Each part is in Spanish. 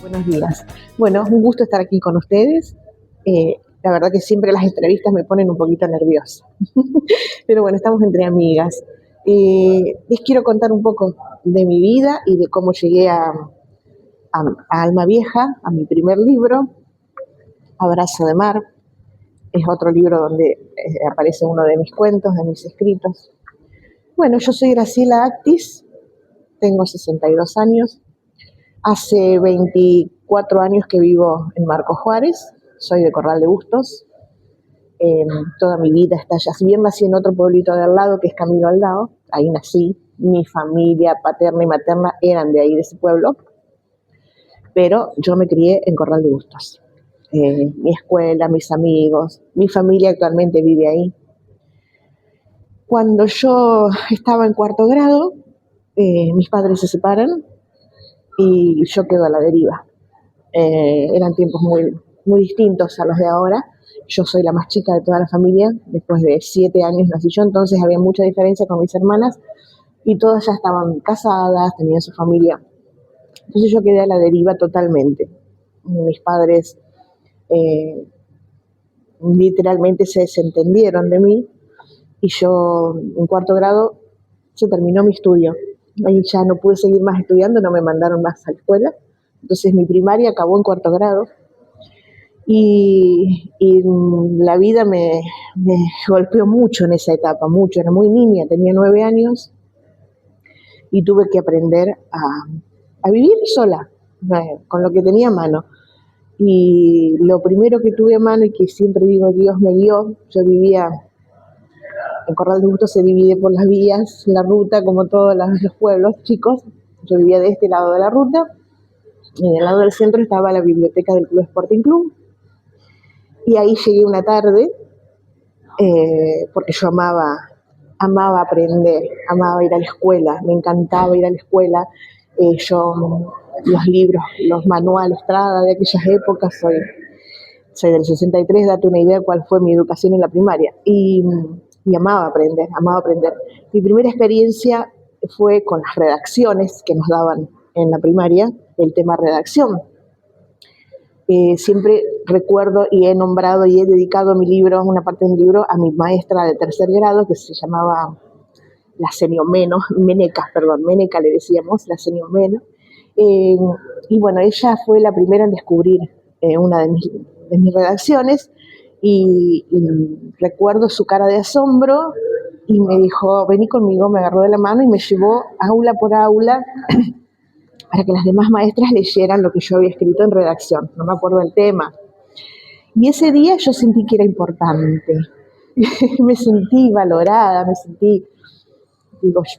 Buenos días. Bueno, un gusto estar aquí con ustedes. La verdad que siempre las entrevistas me ponen un poquito nerviosa. Pero bueno, estamos entre amigas. Les quiero contar un poco de mi vida y de cómo llegué a Alma Vieja, a mi primer libro, Abrazo de Mar. Es otro libro donde aparece uno de mis cuentos, de mis escritos. Bueno, yo soy Graciela Actis, tengo 62 años. Hace 24 años que vivo en Marcos Juárez, soy de Corral de Bustos. Toda mi vida está allá. Si bien nací en otro pueblito de al lado, que es Camilo Aldao, ahí nací. Mi familia paterna y materna eran de ahí, de ese pueblo. Pero yo me crié en Corral de Bustos. Mi escuela, mis amigos, mi familia actualmente vive ahí. Cuando yo estaba en cuarto grado, mis padres se separan y yo quedo a la deriva. Eran tiempos muy distintos a los de ahora. Yo soy la más chica de toda la familia, después de 7 años nací yo, entonces había mucha diferencia con mis hermanas y todas ya estaban casadas, tenían su familia. Entonces yo quedé a la deriva totalmente. Mis padres literalmente se desentendieron de mí y yo en cuarto grado se terminó mi estudio. Ahí ya no pude seguir más estudiando, no me mandaron más a la escuela. Entonces mi primaria acabó en cuarto grado y la vida me golpeó mucho en esa etapa, mucho. Era muy niña, tenía 9 años y tuve que aprender a vivir sola, con lo que tenía a mano. Y lo primero que tuve a mano y que siempre digo Dios me guió, yo vivía en Corral de Bustos, se divide por las vías, la ruta, como todos los pueblos chicos. Yo vivía de este lado de la ruta. En el lado del centro estaba la biblioteca del Club Sporting Club. Y ahí llegué una tarde, porque yo amaba aprender, amaba ir a la escuela, me encantaba ir a la escuela. Los libros, los manuales, Estrada de aquellas épocas, soy del 63, date una idea cuál fue mi educación en la primaria. Y amaba aprender, amaba aprender. Mi primera experiencia fue con las redacciones que nos daban en la primaria, el tema redacción. Siempre recuerdo y he nombrado y he dedicado mi libro, una parte de mi libro, a mi maestra de tercer grado que se llamaba la Seniomeno, Meneca le decíamos, la Seniomeno. Y bueno, ella fue la primera en descubrir una de mis redacciones y recuerdo su cara de asombro y me dijo, vení conmigo, me agarró de la mano y me llevó aula por aula para que las demás maestras leyeran lo que yo había escrito en redacción. No me acuerdo el tema. Y ese día yo sentí que era importante. Me sentí valorada,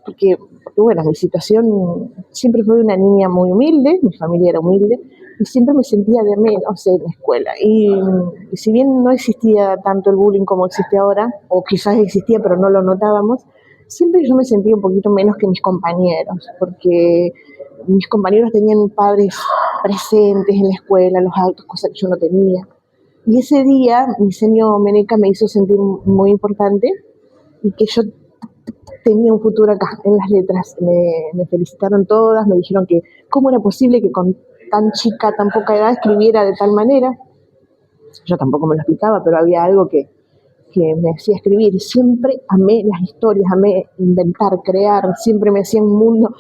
porque bueno, mi situación siempre fue una niña muy humilde, mi familia era humilde, y siempre me sentía de menos en la escuela. Y si bien no existía tanto el bullying como existe ahora, o quizás existía pero no lo notábamos, siempre yo me sentía un poquito menos que mis compañeros, porque mis compañeros tenían padres presentes en la escuela, los autos, cosas que yo no tenía. Y ese día mi señor Meneca me hizo sentir muy importante y que yo tenía un futuro acá en las letras. Me felicitaron todas, me dijeron que cómo era posible que con tan chica, tan poca edad escribiera de tal manera. Yo tampoco me lo explicaba, pero había algo que me hacía escribir. Siempre amé las historias, amé inventar, crear, siempre me hacía un mundo.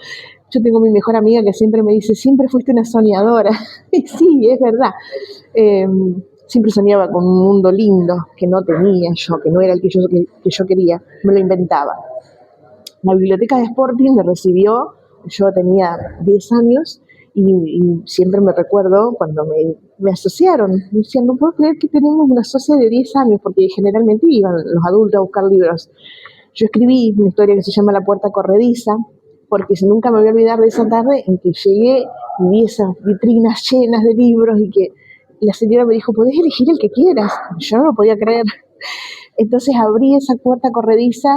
Yo tengo mi mejor amiga que siempre me dice, siempre fuiste una soñadora. Y sí, es verdad. Siempre soñaba con un mundo lindo que no tenía yo, que no era el que yo quería, me lo inventaba. La biblioteca de Sporting me recibió, yo tenía 10 años y siempre me recuerdo cuando me asociaron. Me decían, no puedo creer que tenemos una socia de 10 años, porque generalmente iban los adultos a buscar libros. Yo escribí una historia que se llama La Puerta Corrediza, porque nunca me voy a olvidar de esa tarde en que llegué y vi esas vitrinas llenas de libros y que la señora me dijo, podés elegir el que quieras. Yo no lo podía creer. Entonces abrí esa puerta corrediza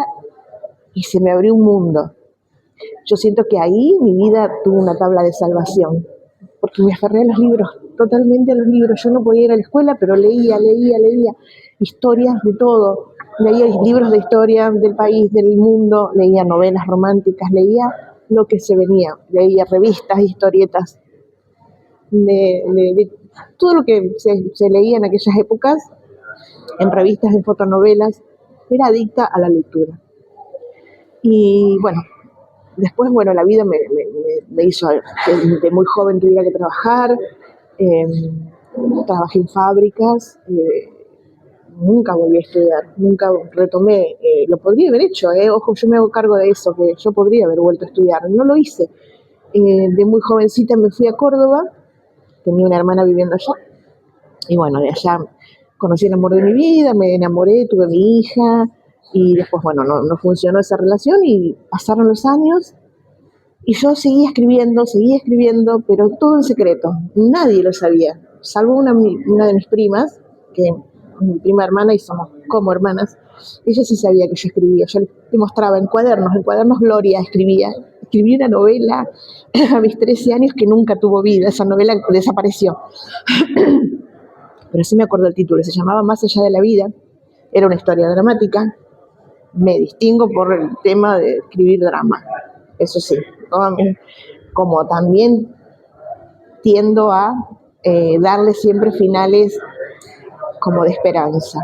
y se me abrió un mundo. Yo siento que ahí mi vida tuvo una tabla de salvación, porque me aferré a los libros, totalmente a los libros. Yo no podía ir a la escuela, pero leía historias de todo. Leía libros de historia del país, del mundo, leía novelas románticas, leía lo que se venía, leía revistas, historietas. de todo lo que se leía en aquellas épocas, en revistas, en fotonovelas. Era adicta a la lectura. Y bueno, después, bueno, la vida me hizo que de muy joven tuviera que trabajar. eh, Trabajé en fábricas. Nunca volví a estudiar, nunca retomé. Lo podría haber hecho, ojo, yo me hago cargo de eso, que yo podría haber vuelto a estudiar, no lo hice. De muy jovencita me fui a Córdoba, tenía una hermana viviendo allá, y bueno, de allá conocí el amor de mi vida, me enamoré, tuve mi hija, y después, bueno, no funcionó esa relación, y pasaron los años, y yo seguía escribiendo, pero todo en secreto, nadie lo sabía, salvo una de mis primas, que mi prima hermana y somos como hermanas. Ella sí sabía que yo escribía, yo le mostraba en cuadernos Gloria escribí una novela a mis 13 años que nunca tuvo vida, esa novela desapareció, pero sí me acuerdo el título, se llamaba Más allá de la vida, era una historia dramática. Me distingo por el tema de escribir drama, eso sí, ¿no? Como también tiendo a darle siempre finales como de esperanza,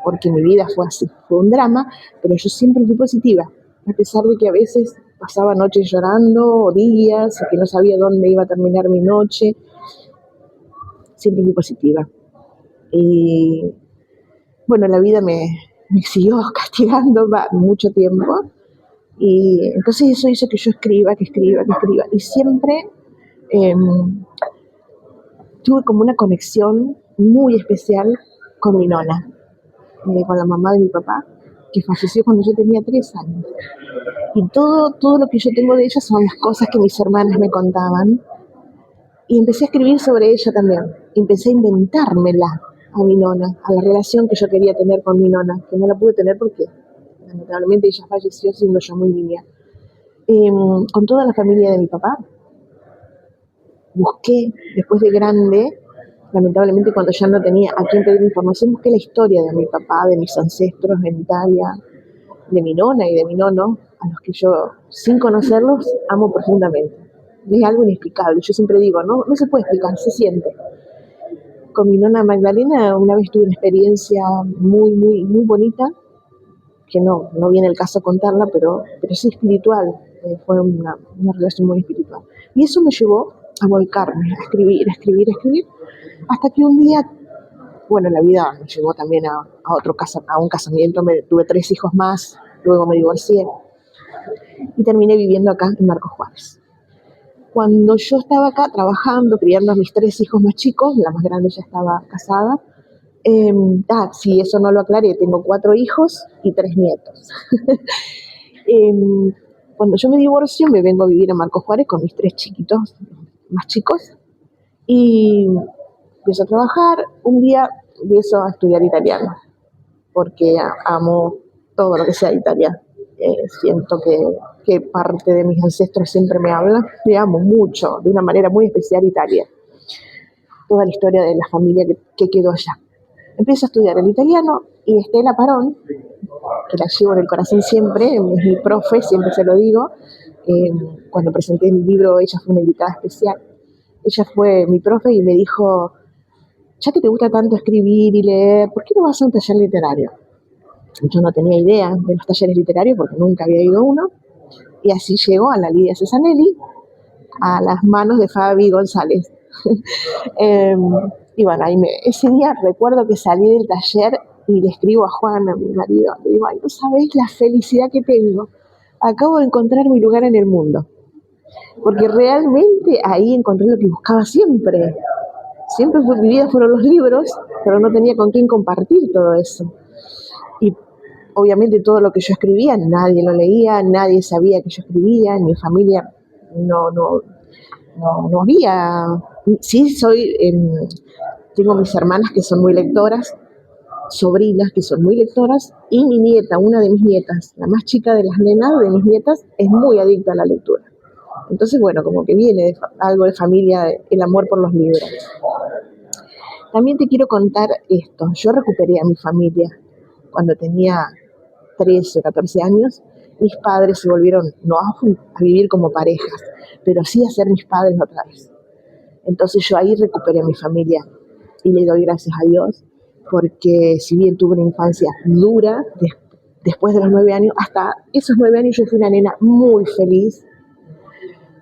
porque mi vida fue así, fue un drama, pero yo siempre fui positiva, a pesar de que a veces pasaba noches llorando, o días, o que no sabía dónde iba a terminar mi noche, siempre fui positiva. Y bueno, la vida me siguió castigando mucho tiempo, y entonces eso hizo que yo escriba, y siempre eh, tuve como una conexión muy especial con mi nona, con la mamá de mi papá, que falleció cuando yo tenía 3 años. Y todo lo que yo tengo de ella son las cosas que mis hermanas me contaban. Y empecé a escribir sobre ella también. Empecé a inventármela a mi nona, a la relación que yo quería tener con mi nona, que no la pude tener porque lamentablemente ella falleció siendo yo muy niña. Con toda la familia de mi papá. Busqué, después de grande, lamentablemente cuando ya no tenía a quién pedir información, busqué la historia de mi papá, de mis ancestros en Italia, de mi nona y de mi nono, a los que yo, sin conocerlos, amo profundamente. Es algo inexplicable. Yo siempre digo, no se puede explicar, se siente. Con mi nona Magdalena una vez tuve una experiencia muy, muy, muy bonita, que no viene el caso contarla, pero sí espiritual. Fue una relación muy espiritual. Y eso me llevó a volcarme, a escribir, hasta que un día, bueno, la vida me llevó también a un casamiento, tuve 3 hijos más, luego me divorcié y terminé viviendo acá en Marcos Juárez. Cuando yo estaba acá trabajando, criando a mis 3 hijos más chicos, la más grande ya estaba casada. Sí, eso no lo aclaré, tengo 4 hijos y 3 nietos. Cuando yo me divorcio, me vengo a vivir a Marcos Juárez con mis 3 chiquitos más chicos y empiezo a trabajar. Un día empiezo a estudiar italiano, porque amo todo lo que sea italiano. Siento que parte de mis ancestros siempre me habla. Le amo mucho, de una manera muy especial, Italia. Toda la historia de la familia que quedó allá. Empiezo a estudiar el italiano y Estela Parón, que la llevo en el corazón siempre, es mi profe, siempre se lo digo. Cuando presenté mi libro, ella fue una invitada especial. Ella fue mi profe y me dijo, ya que te gusta tanto escribir y leer, ¿por qué no vas a un taller literario? Yo no tenía idea de los talleres literarios porque nunca había ido a uno. Y así llegó a la Lidia Cesanelli, a las manos de Fabi González. eh, y bueno, ese día recuerdo que salí del taller y le escribo a Juan, a mi marido, le digo, ay, no sabés la felicidad que tengo. Acabo de encontrar mi lugar en el mundo. Porque realmente ahí encontré lo que buscaba siempre. Siempre mi vida fueron los libros, pero no tenía con quién compartir todo eso. Y obviamente todo lo que yo escribía, nadie lo leía, nadie sabía que yo escribía, en mi familia no había. Sí, tengo mis hermanas que son muy lectoras, sobrinas que son muy lectoras, y mi nieta, una de mis nietas, la más chica de las nenas de mis nietas, es muy adicta a la lectura. Entonces, bueno, como que viene algo de familia, el amor por los libros. También te quiero contar esto. Yo recuperé a mi familia cuando tenía 13 o 14 años. Mis padres se volvieron no a vivir como parejas, pero sí a ser mis padres otra vez. Entonces yo ahí recuperé a mi familia y le doy gracias a Dios, porque si bien tuve una infancia dura, después de los 9 años, hasta esos 9 años yo fui una nena muy feliz,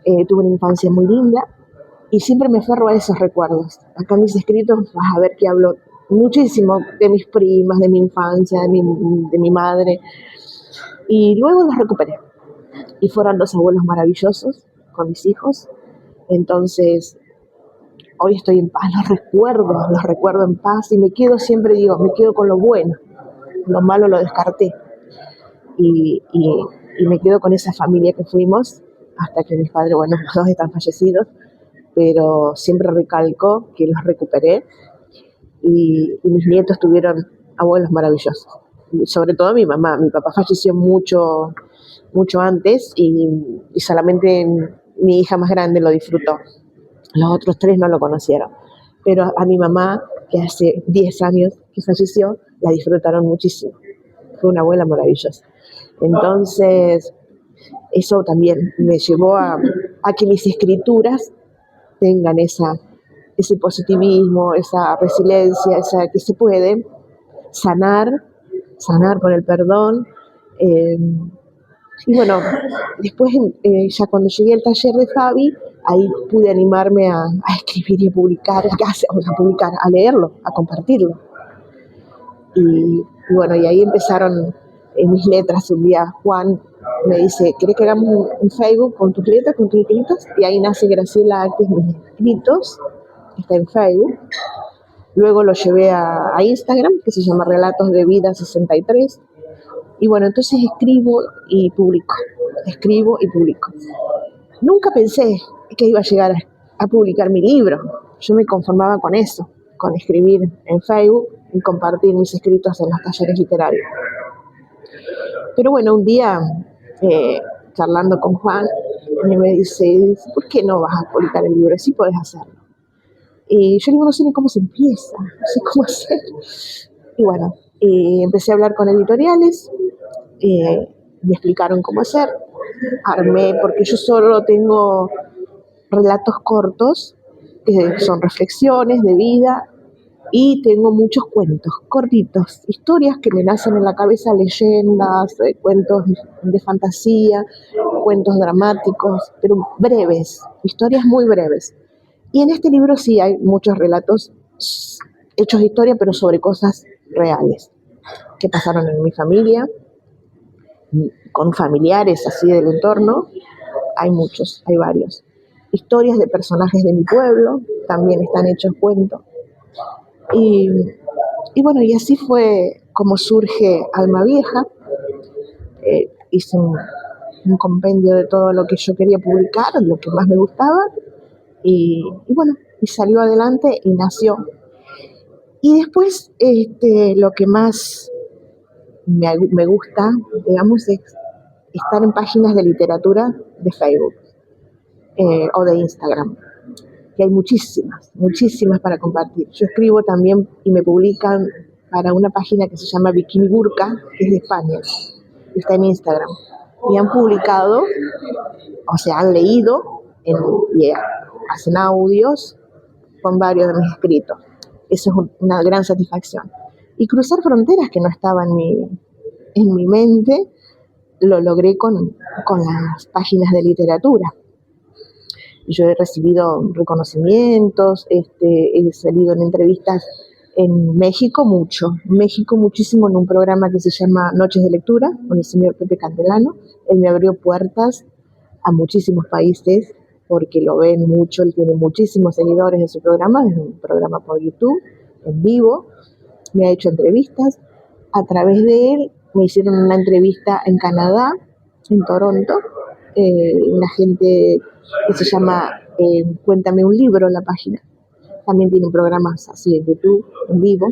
tuve una infancia muy linda y siempre me aferro a esos recuerdos. Acá en mis escritos vas a ver que hablo muchísimo de mis primas, de mi infancia, de mi madre, y luego los recuperé. Y fueron 2 abuelos maravillosos con mis hijos. Entonces, hoy estoy en paz, los recuerdo en paz y me quedo, siempre digo, me quedo con lo bueno, lo malo lo descarté y me quedo con esa familia que fuimos hasta que mis padres, bueno, los dos están fallecidos, pero siempre recalco que los recuperé y mis nietos tuvieron abuelos maravillosos. Sobre todo mi papá falleció mucho, mucho antes y solamente mi hija más grande lo disfrutó. Los otros 3 no lo conocieron. Pero a mi mamá, que hace 10 años que falleció, la disfrutaron muchísimo. Fue una abuela maravillosa. Entonces, eso también me llevó a que mis escrituras tengan ese positivismo, esa resiliencia, esa que se puede sanar, sanar con el perdón. eh, y bueno, después ya cuando llegué al taller de Fabi, ahí pude animarme a escribir y a publicar, a leerlo, a compartirlo. Y bueno, y ahí empezaron mis letras. Un día Juan me dice, ¿querés que hagamos un Facebook con tus letras, con tus escritos? Y ahí nace Graciela Artes, mis escritos, está en Facebook. Luego lo llevé a Instagram, que se llama Relatos de Vida 63. Y bueno, entonces escribo y publico. Nunca pensé que iba a llegar a publicar mi libro. Yo me conformaba con eso, con escribir en Facebook y compartir mis escritos en los talleres literarios. Pero bueno, un día, charlando con Juan, me dice, ¿por qué no vas a publicar el libro? Sí podés hacerlo. Y yo digo, no sé ni cómo se empieza, no sé cómo hacer. Y bueno, empecé a hablar con editoriales, me explicaron cómo hacer, armé, porque yo solo tengo relatos cortos, que son reflexiones de vida, y tengo muchos cuentos cortitos, historias que me nacen en la cabeza, leyendas, cuentos de fantasía, cuentos dramáticos, pero breves, historias muy breves. Y en este libro sí hay muchos relatos hechos de historia, pero sobre cosas reales que pasaron en mi familia, con familiares así del entorno. Hay muchos, hay varios. Historias de personajes de mi pueblo, también están hechos cuentos. Y, y bueno, y así fue como surge Alma Vieja. Hice un compendio de todo lo que yo quería publicar, lo que más me gustaba, y bueno, y salió adelante y nació. Y después, lo que más me gusta, digamos, es estar en páginas de literatura de Facebook o de Instagram, que hay muchísimas, muchísimas para compartir. Yo escribo también y me publican para una página que se llama Bikini Burka, que es de España, está en Instagram. Y han publicado, o sea, han leído y hacen audios con varios de mis escritos. Eso es una gran satisfacción. Y cruzar fronteras que no estaba en mi mente, lo logré con las páginas de literatura. Yo he recibido reconocimientos, he salido en entrevistas en México muchísimo, en un programa que se llama Noches de Lectura, con el señor Pepe Candelano. Él me abrió puertas a muchísimos países porque lo ven mucho, él tiene muchísimos seguidores en su programa, es un programa por YouTube, en vivo, me ha hecho entrevistas. A través de él me hicieron una entrevista en Canadá, en Toronto, una gente que se llama Cuéntame un libro, la página. También tienen programas así en YouTube, en vivo,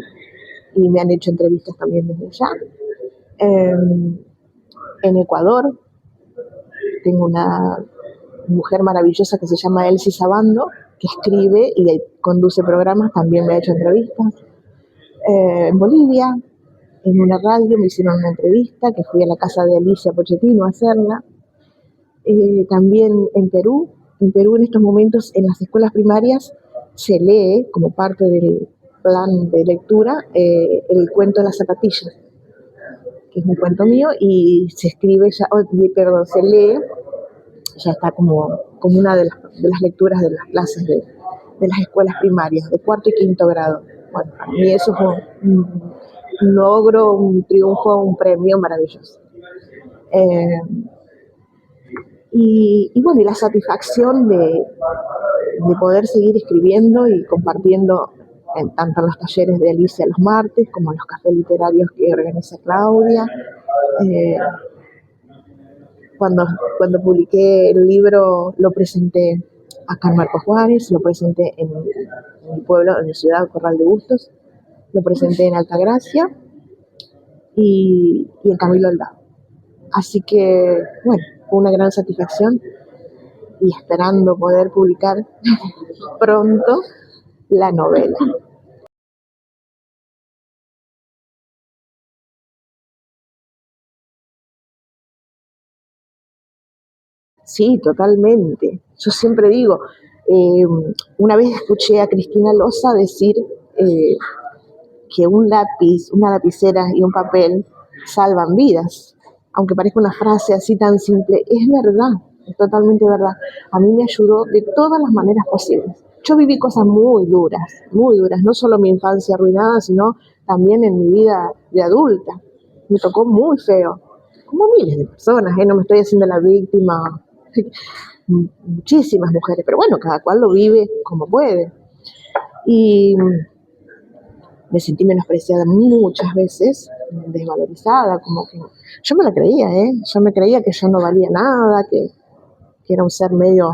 y me han hecho entrevistas también desde allá. En Ecuador tengo una mujer maravillosa que se llama Elsie Sabando, que escribe y conduce programas, también me ha hecho entrevistas. En Bolivia, en una radio me hicieron una entrevista, que fui a la casa de Alicia Pochettino a hacerla. También en Perú, en Perú en estos momentos en las escuelas primarias se lee como parte del plan de lectura el cuento de las zapatillas, que es un cuento mío, y se escribe ya, perdón, se lee, ya está como una de las lecturas de las clases de las escuelas primarias, de cuarto y quinto grado. Bueno, para mí eso fue un logro, un triunfo, un premio maravilloso. Eh, y bueno, y la satisfacción de poder seguir escribiendo y compartiendo tanto en los talleres de Alicia los martes como en los cafés literarios que organiza Claudia. Eh, cuando, cuando publiqué el libro lo presenté acá en Marcos Juárez, lo presenté en mi pueblo, en mi ciudad, Corral de Bustos, lo presenté en Altagracia y en Camilo Aldao. Así que, bueno, fue una gran satisfacción y esperando poder publicar pronto la novela. Sí, totalmente. Yo siempre digo, eh, una vez escuché a Cristina Loza decir eh, que un lápiz, una lapicera y un papel salvan vidas. Aunque parezca una frase así tan simple, es verdad, es totalmente verdad. A mí me ayudó de todas las maneras posibles. Yo viví cosas muy duras, no solo mi infancia arruinada, sino también en mi vida de adulta. Me tocó muy feo, como miles de personas, no me estoy haciendo la víctima, muchísimas mujeres, pero bueno, cada cual lo vive como puede. Y me sentí menospreciada muchas veces, desvalorizada, como que yo me la creía, yo me creía que yo no valía nada, que era un ser medio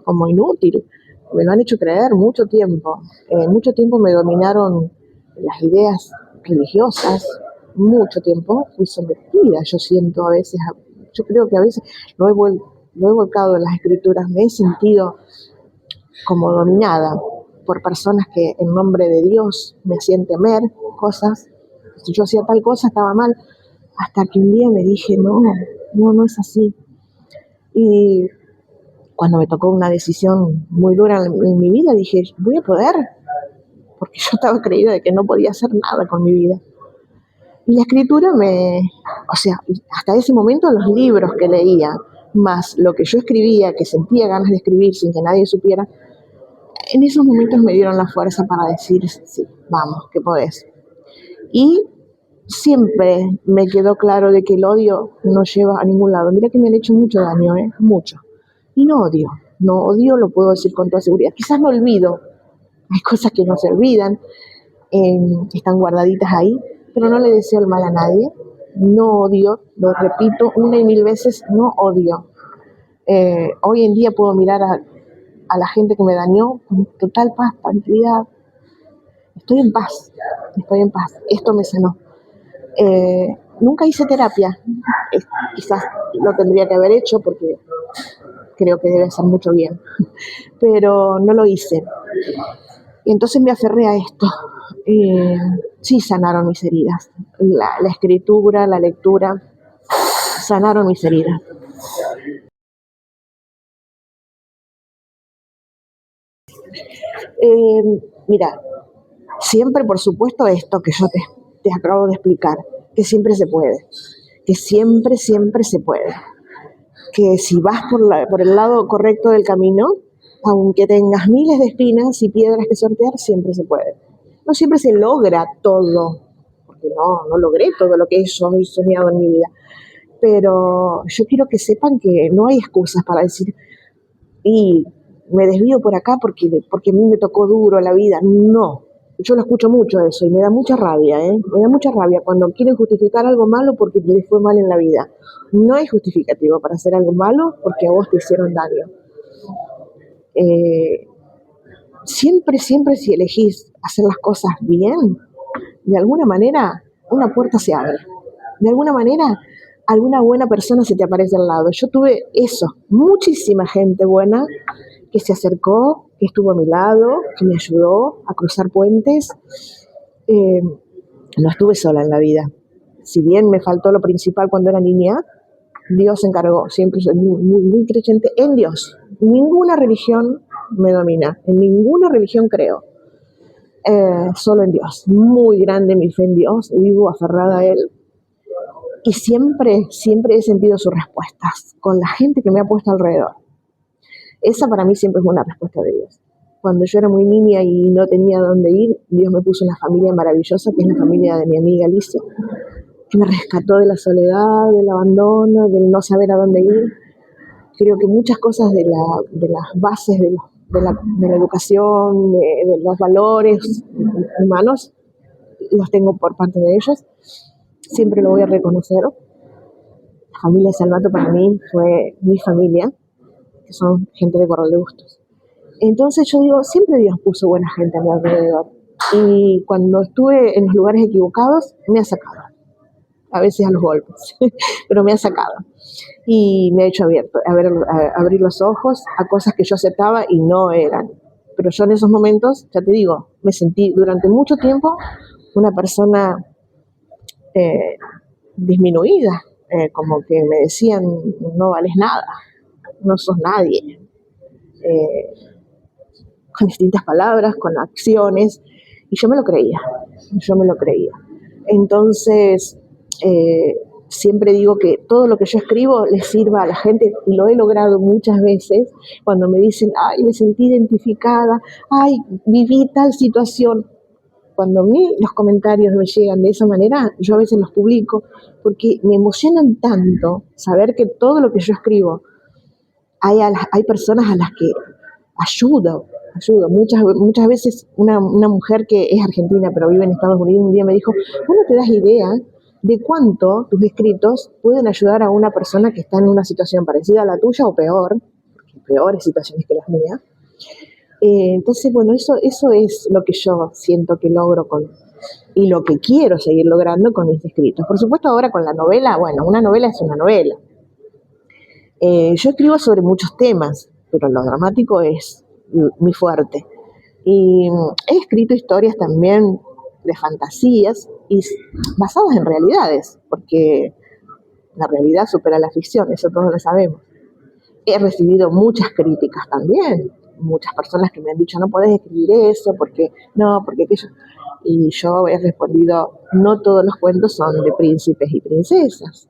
como inútil. Me lo han hecho creer mucho tiempo me dominaron las ideas religiosas, mucho tiempo fui sometida, yo siento a veces, yo creo que a veces lo he volcado en las escrituras, me he sentido como dominada por personas que en nombre de Dios me hacían temer cosas. Si yo hacía tal cosa estaba mal, hasta que un día me dije, no es así. Y cuando me tocó una decisión muy dura en mi vida, dije, voy a poder, porque yo estaba creída de que no podía hacer nada con mi vida. Y la escritura o sea, hasta ese momento los libros que leía, más lo que yo escribía, que sentía ganas de escribir sin que nadie supiera, en esos momentos me dieron la fuerza para decir, sí, vamos, que podés. Y siempre me quedó claro de que el odio no lleva a ningún lado. Mira que me han hecho mucho daño, mucho. Y no odio, lo puedo decir con toda seguridad. Quizás no olvido, hay cosas que no se olvidan, están guardaditas ahí, pero no le deseo el mal a nadie. No odio, lo repito una y mil veces, no odio. Hoy en día puedo mirar a la gente que me dañó con total paz, tranquilidad. Estoy en paz, estoy en paz. Esto me sanó. Nunca hice terapia. Quizás lo tendría que haber hecho porque creo que debe hacer mucho bien, pero no lo hice. Y entonces me aferré a esto. Sí sanaron mis heridas. La escritura, la lectura, sanaron mis heridas. Eh, Mira, siempre, por supuesto, esto que yo te acabo de explicar, que siempre se puede, que siempre se puede, que si vas por el lado correcto del camino, aunque tengas miles de espinas y piedras que sortear, siempre se puede. No siempre se logra todo, porque no logré todo lo que yo he soñado en mi vida, pero yo quiero que sepan que no hay excusas para decir, y me desvío por acá porque a mí me tocó duro la vida. No, yo lo escucho mucho eso y me da mucha rabia, ¿eh? Me da mucha rabia cuando quieren justificar algo malo porque les fue mal en la vida. No hay justificativo para hacer algo malo porque a vos te hicieron daño. Eh, siempre si elegís hacer las cosas bien, de alguna manera una puerta se abre. De alguna manera alguna buena persona se te aparece al lado. Yo tuve eso, muchísima gente buena que se acercó, que estuvo a mi lado, que me ayudó a cruzar puentes. Eh, no estuve sola en la vida. Si bien me faltó lo principal cuando era niña, Dios se encargó. Siempre soy muy creyente en Dios. ninguna religión me domina, en ninguna religión creo, solo en Dios. Muy grande mi fe en Dios, vivo aferrada a Él y siempre, siempre he sentido sus respuestas con la gente que me ha puesto alrededor. Esa para mí siempre es una respuesta de Dios. Cuando yo era muy niña y no tenía dónde ir, Dios me puso una familia maravillosa, que es la familia de mi amiga Alicia, que me rescató de la soledad, del abandono, del no saber a dónde ir. Creo que muchas cosas de las bases de la educación, de los valores humanos, los tengo por parte de ellos. Siempre lo voy a reconocer. La familia Salvato para mí fue mi familia, que son gente de Corral de Bustos. Entonces yo digo, siempre Dios puso buena gente a mi alrededor. Y cuando estuve en los lugares equivocados, me ha sacado. A veces a los golpes, pero me ha sacado. Y me ha hecho abrir los ojos a cosas que yo aceptaba y no eran. Pero yo en esos momentos, ya te digo, me sentí durante mucho tiempo una persona eh, disminuida, como que me decían, no vales nada, no sos nadie. Eh, con distintas palabras, con acciones, y yo me lo creía, yo me lo creía. Entonces, eh, siempre digo que todo lo que yo escribo le sirva a la gente, y lo he logrado muchas veces, cuando me dicen, ay, me sentí identificada, ay, viví tal situación. Cuando a mí los comentarios me llegan de esa manera, yo a veces los publico, porque me emocionan tanto saber que todo lo que yo escribo, hay personas a las que ayudo. Muchas veces una mujer que es argentina pero vive en Estados Unidos un día me dijo, ¿vos no te das idea de cuánto tus escritos pueden ayudar a una persona que está en una situación parecida a la tuya o peor, peores situaciones que las mías? Entonces, bueno, eso es lo que yo siento que logro y lo que quiero seguir logrando con mis escritos. Por supuesto, ahora con la novela, bueno, una novela es una novela. Yo escribo sobre muchos temas, pero lo dramático es mi fuerte. Y he escrito historias también de fantasías y basadas en realidades, porque la realidad supera la ficción, eso todos lo sabemos. He recibido muchas críticas también, muchas personas que me han dicho, no podés escribir eso, porque no, porque aquello. Y yo he respondido, no todos los cuentos son de príncipes y princesas.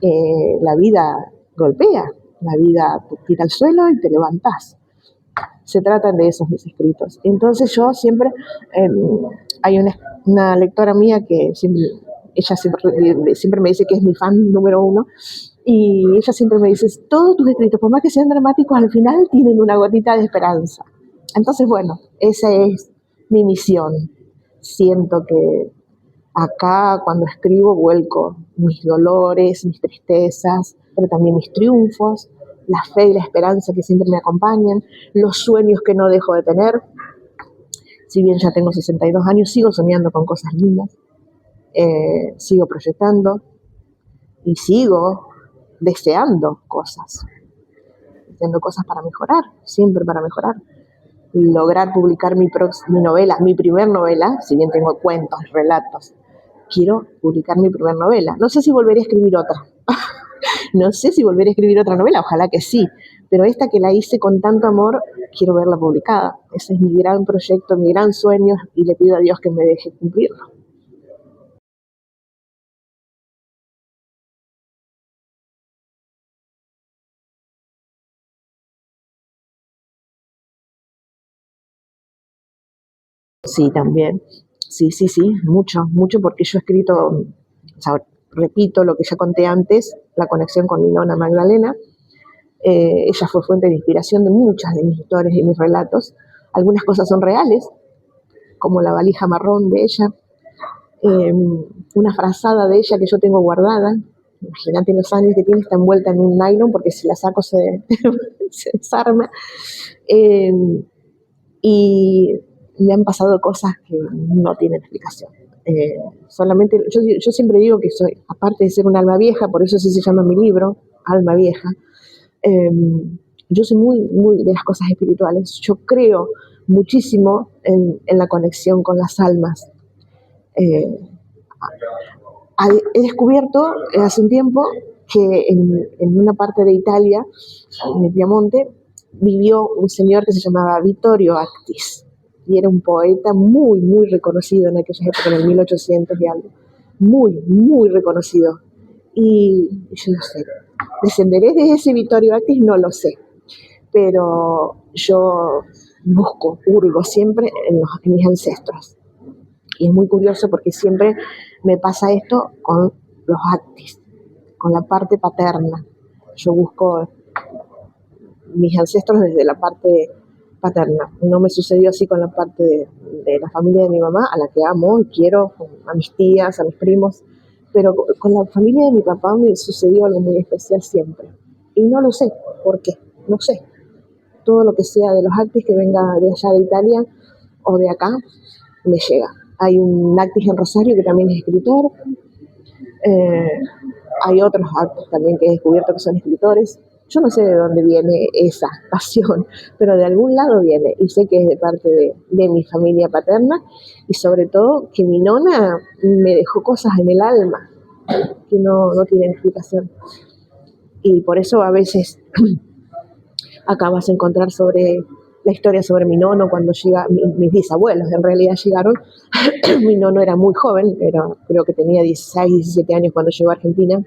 La vida golpea, la vida te tira al suelo y te levantás. Se tratan de esos mis escritos. Entonces yo siempre, eh, hay una lectora mía que ella siempre me dice que es mi fan número uno, y ella siempre me dice, todos tus escritos, por más que sean dramáticos, al final tienen una gotita de esperanza. Entonces, bueno, esa es mi misión. Siento que acá cuando escribo vuelco mis dolores, mis tristezas, pero también mis triunfos, la fe y la esperanza que siempre me acompañan, los sueños que no dejo de tener. Si bien ya tengo 62 años, sigo soñando con cosas lindas, sigo proyectando y sigo deseando cosas para mejorar, siempre para mejorar. Lograr publicar mi novela, mi primer novela, si bien tengo cuentos, relatos, quiero publicar mi primer novela. No sé si volveré a escribir otra. No sé si volveré a escribir otra novela, ojalá que sí. Pero esta que la hice con tanto amor, quiero verla publicada. Ese es mi gran proyecto, mi gran sueño, y le pido a Dios que me deje cumplirlo. Sí, también. Sí, sí, sí, mucho, mucho, porque yo he escrito, o sea, repito lo que ya conté antes, la conexión con mi nona Magdalena. Ella fue fuente de inspiración de muchas de mis historias y mis relatos. Algunas cosas son reales, como la valija marrón de ella, una frazada de ella que yo tengo guardada. Imagínate los años que tiene, está envuelta en un nylon porque si la saco se desarma. Eh, y me han pasado cosas que no tienen explicación. Solamente, yo siempre digo que soy, aparte de ser un alma vieja, por eso sí se llama mi libro, Alma Vieja, eh, yo soy muy, muy de las cosas espirituales. Yo creo muchísimo en la conexión con las almas. Eh, He descubierto hace un tiempo que en una parte de Italia, en el Piamonte, vivió un señor que se llamaba Vittorio Actis, y era un poeta muy, muy reconocido en aquella época, en el 1800 y algo, muy, muy reconocido. Y yo no sé, ¿descenderé de ese Vittorio Actis? No lo sé, pero yo busco, hurgo siempre en mis ancestros. Y es muy curioso porque siempre me pasa esto con los Actis, con la parte paterna. Yo busco mis ancestros desde la parte paterna. No me sucedió así con la parte de la familia de mi mamá, a la que amo y quiero, a mis tías, a mis primos, pero con la familia de mi papá me sucedió algo muy especial siempre. Y no lo sé por qué, no sé. Todo lo que sea de los Actis que venga de allá de Italia o de acá, me llega. Hay un Actis en Rosario que también es escritor, eh, hay otros Actis también que he descubierto que son escritores. Yo no sé de dónde viene esa pasión, pero de algún lado viene y sé que es de parte de mi familia paterna y sobre todo que mi nona me dejó cosas en el alma que no tienen explicación. Y por eso a veces acá vas a encontrar sobre la historia sobre mi nono cuando llega, mis bisabuelos en realidad llegaron. Mi nono era muy joven, creo que tenía 16, 17 años cuando llegó a Argentina.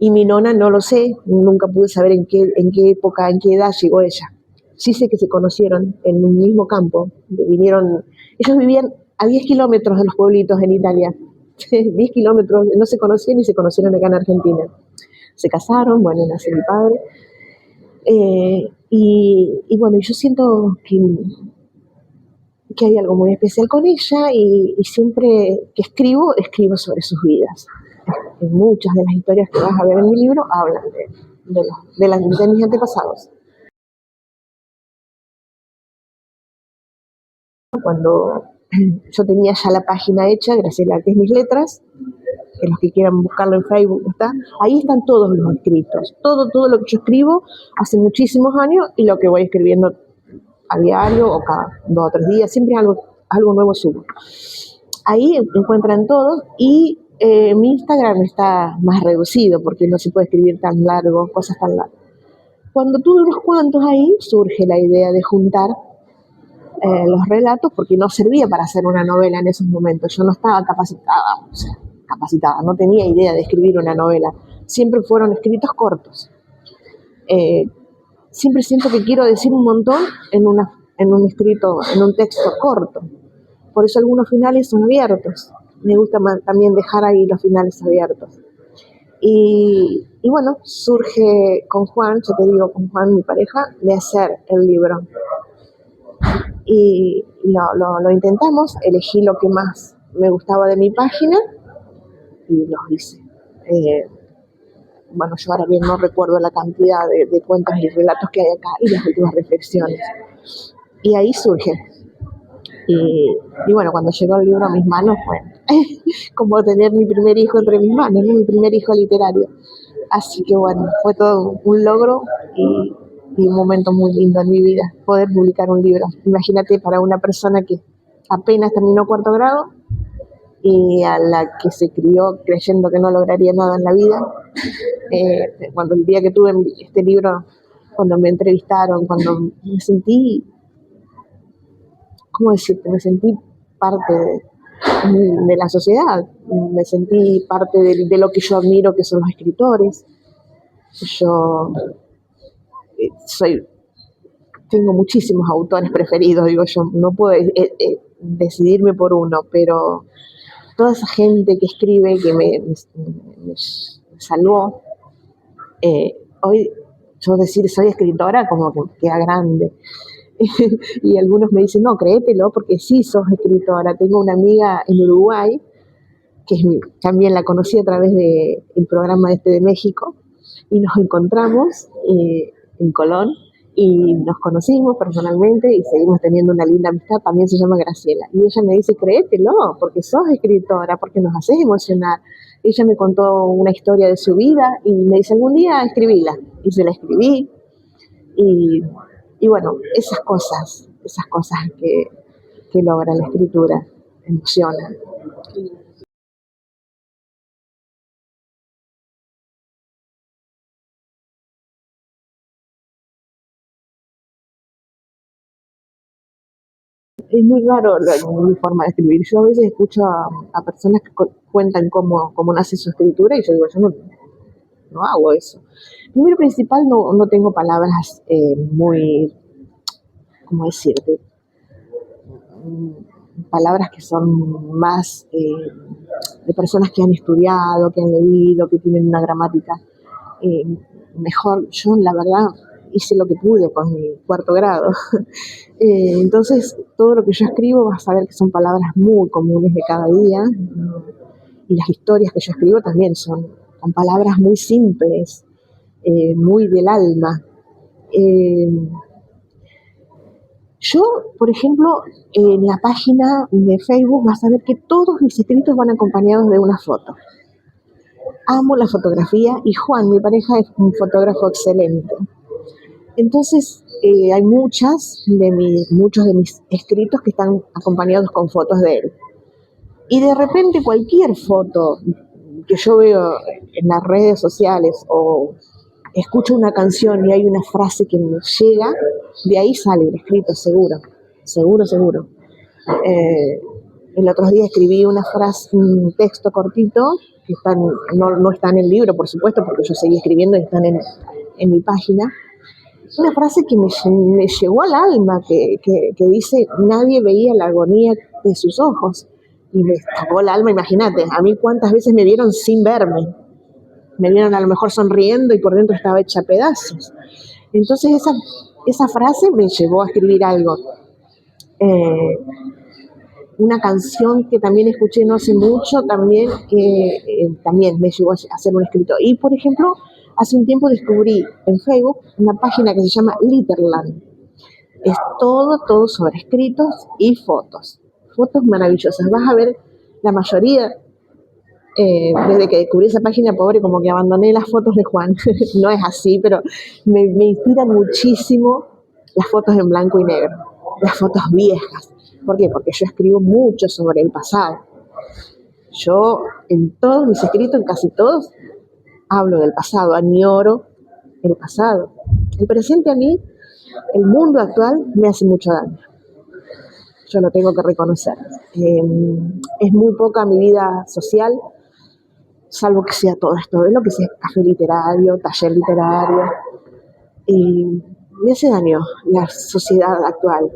Y mi nona no lo sé, nunca pude saber en qué época, en qué edad llegó ella. Sí sé que se conocieron en un mismo campo, ellos vivían a 10 kilómetros de los pueblitos en Italia, 10 kilómetros, no se conocían y se conocieron acá en Argentina. Se casaron, bueno, nació mi padre, y bueno, yo siento que hay algo muy especial con ella y siempre que escribo sobre sus vidas. Muchas de las historias que vas a ver en mi libro hablan de mis antepasados. Cuando yo tenía ya la página hecha, Graciela, que es mis letras, que los que quieran buscarlo en Facebook está, ahí están todos los escritos, todo lo que yo escribo hace muchísimos años y lo que voy escribiendo a diario o cada 2 o 3 días, siempre algo nuevo subo. Ahí encuentran todos y mi Instagram está más reducido porque no se puede escribir tan largo, cosas tan largas. Cuando tuve unos cuantos ahí, surge la idea de juntar los relatos porque no servía para hacer una novela en esos momentos. Yo no estaba capacitada, no tenía idea de escribir una novela. Siempre fueron escritos cortos. Eh, Siempre siento que quiero decir un montón en un escrito, en un texto corto. Por eso algunos finales son abiertos. Me gusta también dejar ahí los finales abiertos. Y bueno, surge con Juan, yo te digo, con Juan, mi pareja, de hacer el libro. Y lo intentamos, elegí lo que más me gustaba de mi página y los hice. Eh, bueno, yo ahora bien no recuerdo la cantidad de cuentos y relatos que hay acá y las últimas reflexiones. Y ahí surge. Y bueno, cuando llegó el libro a mis manos fue como tener mi primer hijo entre mis manos, ¿no? Mi primer hijo literario. Así que bueno, fue todo un logro y un momento muy lindo en mi vida, poder publicar un libro. Imagínate para una persona que apenas terminó 4º grado y a la que se crió creyendo que no lograría nada en la vida. Cuando el día que tuve este libro, cuando me entrevistaron, cuando me sentí, ¿cómo decirte? Me sentí parte de la sociedad, me sentí parte de lo que yo admiro, que son los escritores. Yo soy tengo muchísimos autores preferidos, digo yo, no puedo decidirme por uno, pero toda esa gente que escribe, que me salvó, hoy yo decir soy escritora como que queda grande. Y algunos me dicen, no, créetelo, porque sí sos escritora. Tengo una amiga en Uruguay, también la conocí a través del programa de México, y nos encontramos en Colón, y nos conocimos personalmente y seguimos teniendo una linda amistad. También se llama Graciela. Y ella me dice, créetelo, porque sos escritora, porque nos haces emocionar. Ella me contó una historia de su vida y me dice, algún día escribíla. Y se la escribí. Y, y bueno, esas cosas que logra la escritura, emocionan. es muy raro mi forma de escribir. Yo a veces escucho a personas que cuentan cómo nace su escritura y yo digo, yo no hago eso. Primero principal, no tengo palabras muy, ¿cómo decirte? Palabras que son más de personas que han estudiado, que han leído, que tienen una gramática eh, mejor. Yo, la verdad, hice lo que pude con mi cuarto grado. Entonces, todo lo que yo escribo vas a ver que son palabras muy comunes de cada día, ¿no? Y las historias que yo escribo también son palabras muy simples, muy del alma. Eh, yo, por ejemplo, en la página de Facebook vas a ver que todos mis escritos van acompañados de una foto. Amo la fotografía y Juan, mi pareja, es un fotógrafo excelente. Entonces, hay muchos de mis escritos que están acompañados con fotos de él. Y de repente cualquier foto que yo veo en las redes sociales o escucho una canción y hay una frase que me llega, de ahí sale un escrito, seguro, seguro, seguro. Eh, el otro día escribí una frase, un texto cortito, que no está en el libro, por supuesto, porque yo seguí escribiendo y están en mi página. Una frase que me llegó al alma, que dice, nadie veía la agonía de sus ojos. Y me tocó el alma, imagínate, a mí cuántas veces me vieron sin verme. Me vieron a lo mejor sonriendo y por dentro estaba hecha a pedazos. Entonces esa frase me llevó a escribir algo. Una canción que también escuché no hace mucho, también me llevó a hacer un escrito. Y, por ejemplo, hace un tiempo descubrí en Facebook una página que se llama Litterland. Es todo sobre escritos y fotos. Fotos maravillosas. Vas a ver la mayoría, desde que descubrí esa página, pobre, como que abandoné las fotos de Juan. No es así, pero me inspiran muchísimo las fotos en blanco y negro, las fotos viejas. ¿Por qué? Porque yo escribo mucho sobre el pasado. Yo en todos mis escritos, en casi todos, hablo del pasado, añoro el pasado. El presente a mí, el mundo actual, me hace mucho daño. Yo lo tengo que reconocer. Es muy poca mi vida social, salvo que sea todo esto, lo que sea café literario, taller literario. Y me hace daño la sociedad actual.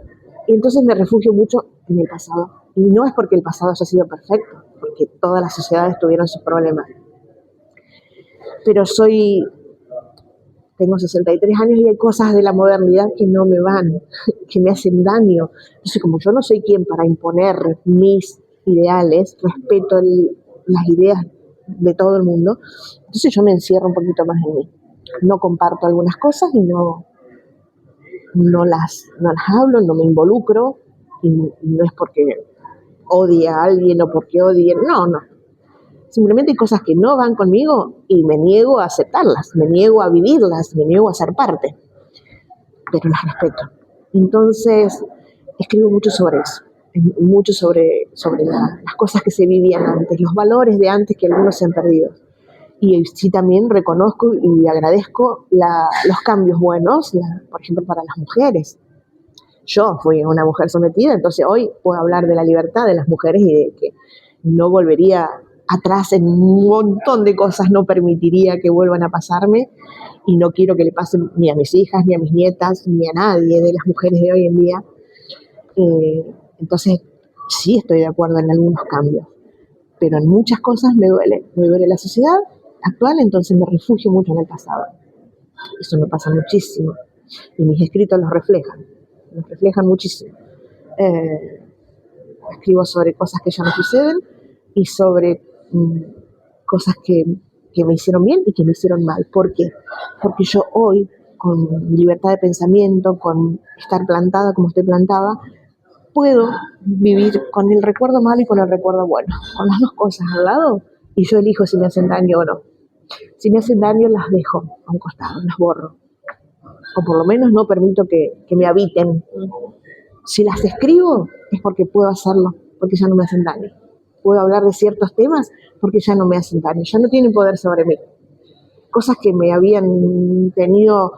Y entonces me refugio mucho en el pasado. Y no es porque el pasado haya sido perfecto, porque todas las sociedades tuvieron sus problemas. Pero tengo 63 años y hay cosas de la modernidad que no me van, que me hacen daño. Entonces, como yo no soy quien para imponer mis ideales, respeto las ideas de todo el mundo, entonces yo me encierro un poquito más en mí. No comparto algunas cosas y no las hablo, no me involucro, y no es porque odie a alguien o porque odie, no. Simplemente hay cosas que no van conmigo y me niego a aceptarlas, me niego a vivirlas, me niego a ser parte, pero las respeto. Entonces, escribo mucho sobre eso, mucho sobre las cosas que se vivían antes, los valores de antes que algunos se han perdido. Y sí también reconozco y agradezco los cambios buenos, por ejemplo, para las mujeres. Yo fui una mujer sometida, entonces hoy puedo hablar de la libertad de las mujeres y de que no volvería atrás en un montón de cosas, no permitiría que vuelvan a pasarme y no quiero que le pasen ni a mis hijas, ni a mis nietas, ni a nadie de las mujeres de hoy en día. Entonces sí estoy de acuerdo en algunos cambios, pero en muchas cosas me duele la sociedad actual, entonces me refugio mucho en el pasado. Eso me pasa muchísimo y mis escritos los reflejan muchísimo. Escribo sobre cosas que ya no suceden y sobre cosas que me hicieron bien y que me hicieron mal. ¿Por qué? Porque yo hoy, con libertad de pensamiento, con estar plantada como estoy plantada, puedo vivir con el recuerdo malo y con el recuerdo bueno, con las dos cosas al lado, y yo elijo si me hacen daño o no. Si me hacen daño, las dejo a un costado, las borro. O por lo menos no permito que me habiten. Si las escribo, es porque puedo hacerlo, porque ya no me hacen daño. Puedo hablar de ciertos temas porque ya no me hacen daño, ya no tienen poder sobre mí. Cosas que me habían tenido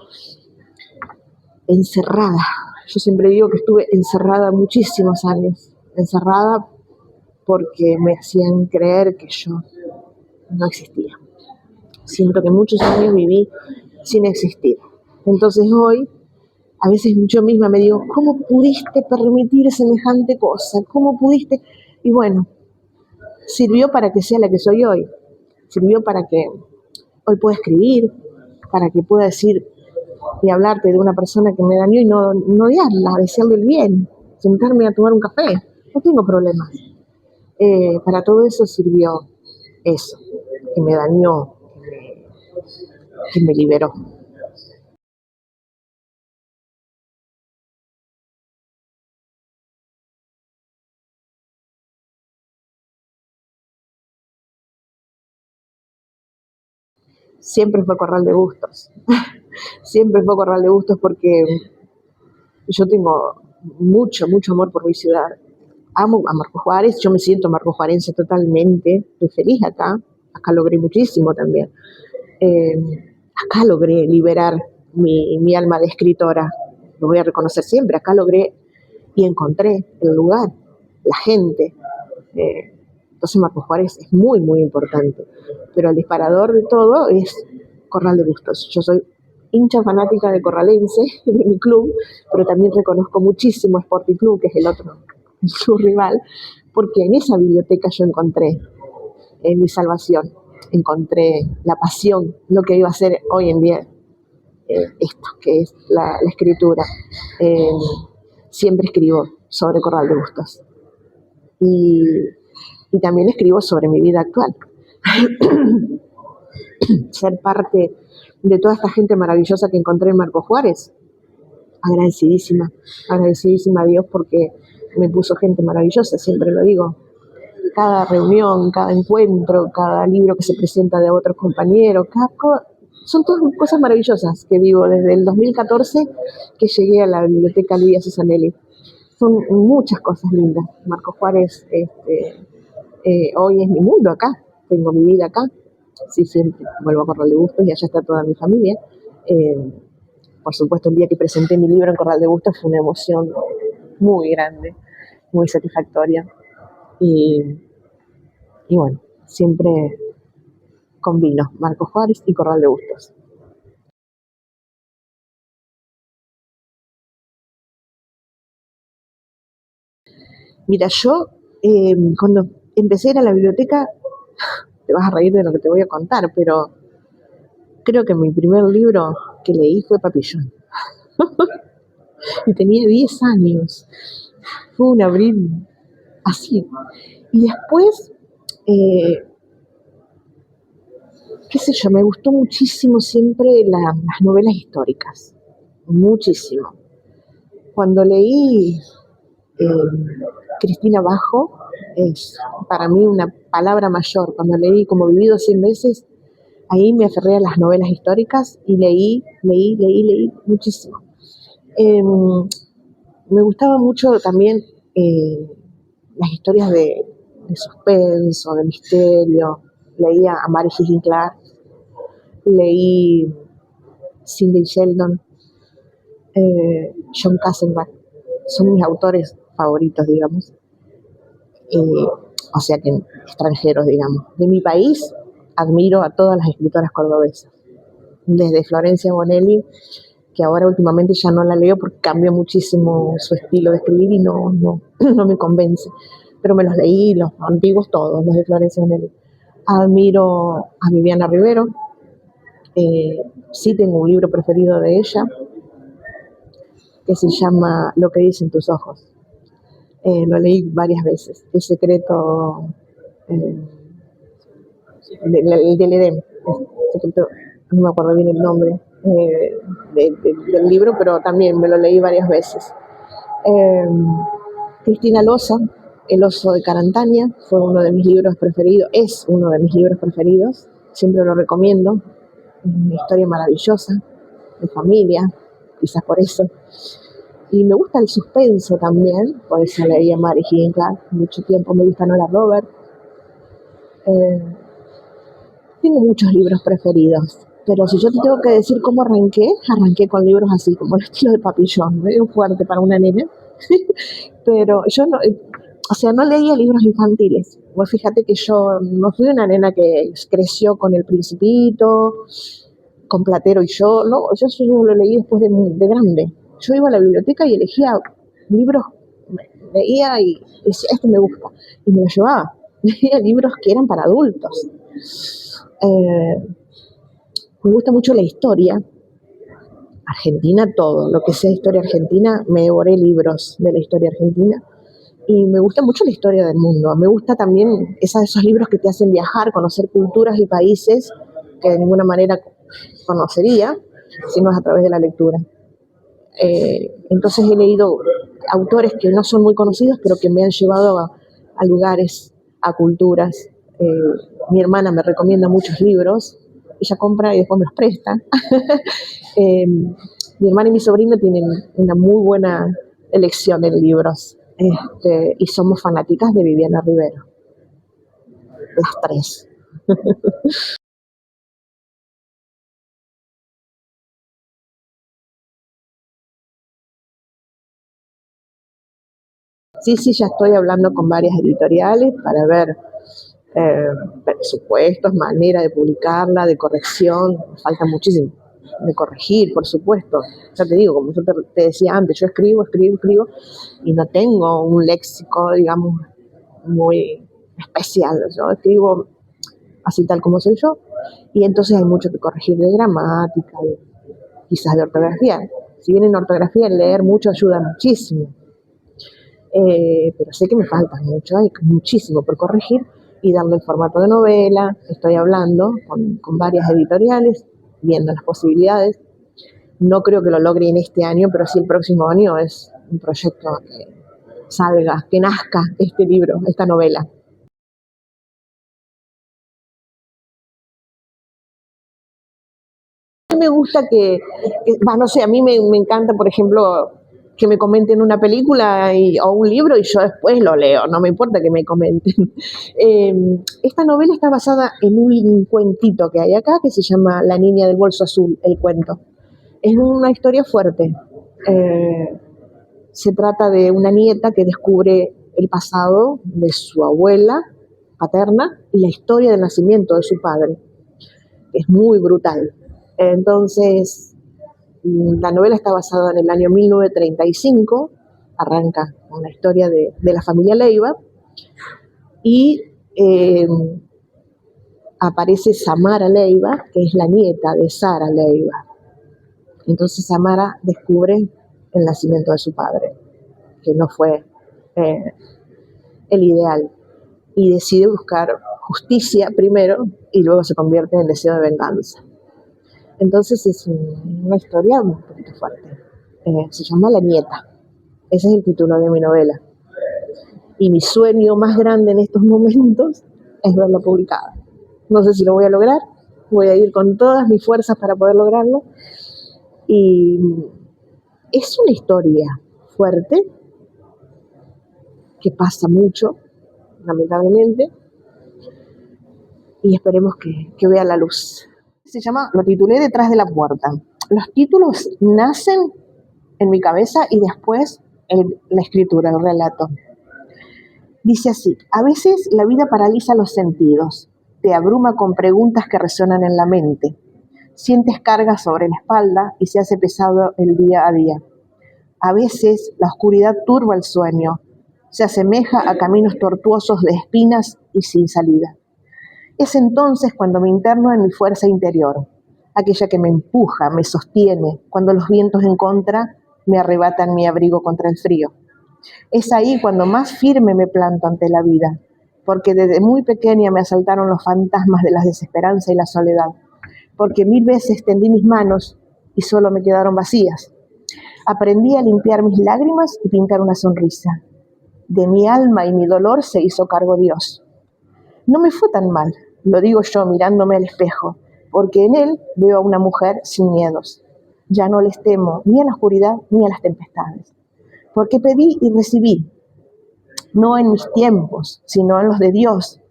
encerrada Yo siempre digo que estuve encerrada muchísimos años, encerrada porque me hacían creer que yo no existía. Siento que muchos años viví sin existir. Entonces hoy, a veces yo misma me digo, ¿cómo pudiste permitir semejante cosa? ¿Cómo pudiste? Y bueno, sirvió para que sea la que soy hoy. Sirvió para que hoy pueda escribir, para que pueda decir y hablarte de una persona que me dañó y no odiarla, desearle el bien, sentarme a tomar un café. No tengo problemas. Para todo eso sirvió eso, que me dañó, que me liberó. Siempre fue Corral de Bustos. Siempre fue Corral de Bustos porque yo tengo mucho amor por mi ciudad. Amo a Marcos Juárez, yo me siento marcojuarense totalmente, estoy feliz acá. Acá logré muchísimo también. Eh, Acá logré liberar mi alma de escritora, lo voy a reconocer siempre. Acá logré y encontré el lugar, la gente. Entonces Marcos Juárez es muy importante. Pero el disparador de todo es Corral de Bustos. Yo soy hincha fanática de Corralense, de mi club, pero también reconozco muchísimo Sporting Club, que es el otro, su rival, porque en esa biblioteca yo encontré mi salvación, encontré la pasión, lo que iba a ser hoy en día esto, que es la escritura. Eh, Siempre escribo sobre Corral de Bustos. Y, y también escribo sobre mi vida actual. Ser parte de toda esta gente maravillosa que encontré en Marcos Juárez, agradecidísima a Dios porque me puso gente maravillosa, siempre lo digo. Cada reunión, cada encuentro, cada libro que se presenta de otros compañeros, son todas cosas maravillosas que vivo desde el 2014 que llegué a la biblioteca Lidia Susanelli. Son muchas cosas lindas. Marcos Juárez hoy es mi mundo acá, tengo mi vida acá. Sí, siempre vuelvo a Corral de Bustos y allá está toda mi familia. Eh, por supuesto, el día que presenté mi libro en Corral de Bustos fue una emoción muy grande, muy satisfactoria. Y, y bueno, siempre combino Marcos Juárez y Corral de Bustos. Mira, yo cuando empecé a ir a la biblioteca, te vas a reír de lo que te voy a contar, pero creo que mi primer libro que leí fue Papillón. Y tenía 10 años. Fue un abril así. Y después, eh, qué sé yo, me gustó muchísimo siempre las novelas históricas. Muchísimo. Cuando leí Cristina Bajo, es para mí una palabra mayor. Cuando leí Como vivido 100 veces, ahí me aferré a las novelas históricas y leí muchísimo. Eh, Me gustaba mucho también las historias de suspenso, de misterio. Leía a Mary Higgins Clark, leí Cindy Sheldon, John Kassenbach. Son mis autores favoritos, digamos. O sea que extranjeros, digamos. De mi país, admiro a todas las escritoras cordobesas. Desde Florencia Bonelli, que ahora últimamente ya no la leo porque cambió muchísimo su estilo de escribir y no me convence. Pero me los leí, los antiguos todos, los de Florencia Bonelli. Admiro a Viviana Rivero. Sí tengo un libro preferido de ella, que se llama Lo que dicen tus ojos. Lo leí varias veces. El secreto eh, del Edén. Secreto, no me acuerdo bien el nombre del libro, pero también me lo leí varias veces. Eh, Cristina Loza, El oso de Carantania, fue uno de mis libros preferidos, es uno de mis libros preferidos, siempre lo recomiendo. Una historia maravillosa, de familia, quizás por eso. Y me gusta el suspenso también, por eso leí a Mary Higgins Clark mucho tiempo. Me gusta Nora Robert. Tengo muchos libros preferidos. Pero si yo te tengo que decir cómo arranqué con libros así, como el estilo de Papillón, medio fuerte para una nena. Pero yo no, o sea, no leía libros infantiles. Vos fíjate que yo no fui una nena que creció con El Principito, con Platero y yo, no, yo solo lo leí después de grande. Yo iba a la biblioteca y elegía libros, leía y decía, esto me gusta, y me lo llevaba. Leía libros que eran para adultos. Eh, Me gusta mucho la historia argentina, todo, lo que sea historia argentina, me devoré libros de la historia argentina. Y me gusta mucho la historia del mundo. Me gusta también esos libros que te hacen viajar, conocer culturas y países que de ninguna manera conocería, sino a través de la lectura. Entonces he leído autores que no son muy conocidos, pero que me han llevado a lugares, a culturas. Mi hermana me recomienda muchos libros, ella compra y después me los presta. eh, Mi hermana y mi sobrino tienen una muy buena elección de libros, y somos fanáticas de Viviana Rivero, las tres. Sí, sí, ya estoy hablando con varias editoriales para ver eh, presupuestos, manera de publicarla, de corrección. Falta muchísimo de corregir, por supuesto. Ya te digo, como yo te decía antes, yo escribo y no tengo un léxico, digamos, muy especial. Yo escribo así tal como soy yo y entonces hay mucho que corregir de gramática, quizás de ortografía. Si bien en ortografía leer mucho ayuda muchísimo, pero sé que me falta mucho, hay muchísimo por corregir y darle el formato de novela. Estoy hablando con varias editoriales, viendo las posibilidades. No creo que lo logre en este año, pero sí el próximo año es un proyecto que salga, que nazca este libro, esta novela. A mí me gusta no sé, a mí me encanta, por ejemplo, que me comenten una película o un libro y yo después lo leo, no me importa que me comenten. Esta novela está basada en un cuentito que hay acá que se llama La niña del bolso azul, el cuento. Es una historia fuerte. Eh, Se trata de una nieta que descubre el pasado de su abuela paterna y la historia del nacimiento de su padre. Es muy brutal. Entonces, la novela está basada en el año 1935, arranca con la historia de la familia Leiva y eh, aparece Samara Leiva, que es la nieta de Sara Leiva. Entonces Samara descubre el nacimiento de su padre, que no fue eh, el ideal, y decide buscar justicia primero y luego se convierte en deseo de venganza. Entonces es una historia un poquito fuerte. Se llama La nieta. Ese es el título de mi novela. Y mi sueño más grande en estos momentos es verla publicada. No sé si lo voy a lograr, voy a ir con todas mis fuerzas para poder lograrlo. Y es una historia fuerte, que pasa mucho, lamentablemente, y esperemos que vea la luz. Lo titulé Detrás de la puerta. Los títulos nacen en mi cabeza y después la escritura, el relato. Dice así: a veces la vida paraliza los sentidos, te abruma con preguntas que resuenan en la mente. Sientes cargas sobre la espalda y se hace pesado el día a día. A veces la oscuridad turba el sueño, se asemeja a caminos tortuosos de espinas y sin salida. Es entonces cuando me interno en mi fuerza interior, aquella que me empuja, me sostiene, cuando los vientos en contra me arrebatan mi abrigo contra el frío. Es ahí cuando más firme me planto ante la vida, porque desde muy pequeña me asaltaron los fantasmas de la desesperanza y la soledad, porque 1000 veces tendí mis manos y solo me quedaron vacías. Aprendí a limpiar mis lágrimas y pintar una sonrisa. De mi alma y mi dolor se hizo cargo Dios. No me fue tan mal, lo digo yo mirándome al espejo, porque en él veo a una mujer sin miedos. Ya no les temo ni a la oscuridad ni a las tempestades, porque pedí y recibí, no en mis tiempos, sino en los de Dios,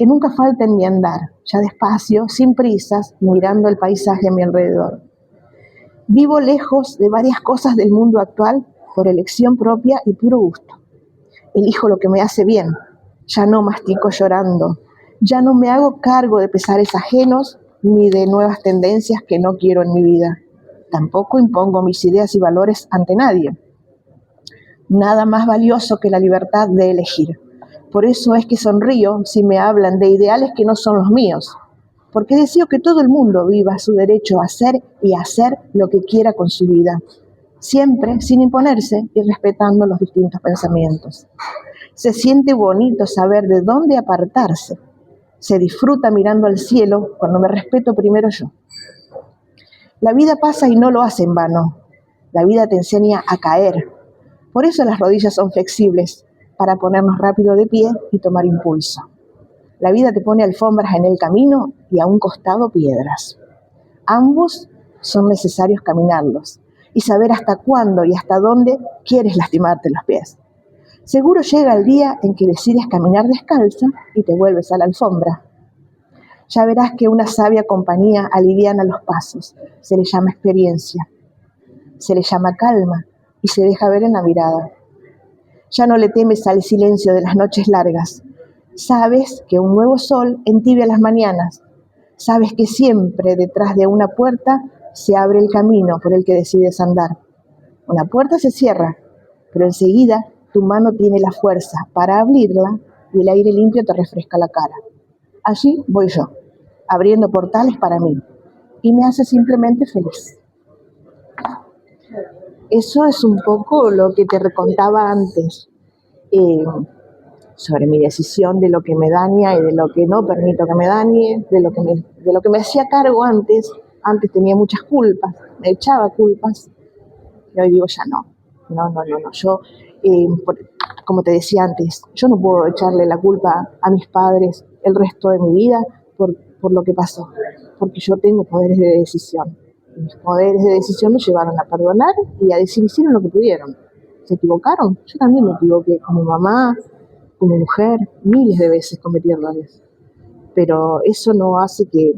que nunca falta en mi andar, ya despacio, sin prisas, mirando el paisaje a mi alrededor. Vivo lejos de varias cosas del mundo actual por elección propia y puro gusto. Elijo lo que me hace bien, ya no mastico llorando, ya no me hago cargo de pesares ajenos ni de nuevas tendencias que no quiero en mi vida. Tampoco impongo mis ideas y valores ante nadie. Nada más valioso que la libertad de elegir. Por eso es que sonrío si me hablan de ideales que no son los míos, porque deseo que todo el mundo viva su derecho a ser y a hacer lo que quiera con su vida, siempre sin imponerse y respetando los distintos pensamientos. Se siente bonito saber de dónde apartarse. Se disfruta mirando al cielo cuando me respeto primero yo. La vida pasa y no lo hace en vano. La vida te enseña a caer. Por eso las rodillas son flexibles, para ponernos rápido de pie y tomar impulso. La vida te pone alfombras en el camino y a un costado piedras. Ambos son necesarios caminarlos y saber hasta cuándo y hasta dónde quieres lastimarte los pies. Seguro llega el día en que decides caminar descalza y te vuelves a la alfombra. Ya verás que una sabia compañía aliviana los pasos. Se le llama experiencia, se le llama calma y se deja ver en la mirada. Ya no le temes al silencio de las noches largas. Sabes que un nuevo sol entibia las mañanas. Sabes que siempre detrás de una puerta se abre el camino por el que decides andar. Una puerta se cierra, pero enseguida tu mano tiene la fuerza para abrirla y el aire limpio te refresca la cara. Allí voy yo, abriendo portales para mí, y me hace simplemente feliz. Eso es un poco lo que te contaba antes sobre mi decisión de lo que me daña y de lo que no permito que me dañe, de lo que me hacía cargo antes. Antes tenía muchas culpas, me echaba culpas, y hoy digo ya no. Yo, como te decía antes, yo no puedo echarle la culpa a mis padres el resto de mi vida por lo que pasó, porque yo tengo poderes de decisión. Mis poderes de decisión me llevaron a perdonar y a decir hicieron lo que pudieron. ¿Se equivocaron? Yo también me equivoqué como mamá, como mujer, miles de veces cometí errores. Pero eso no hace que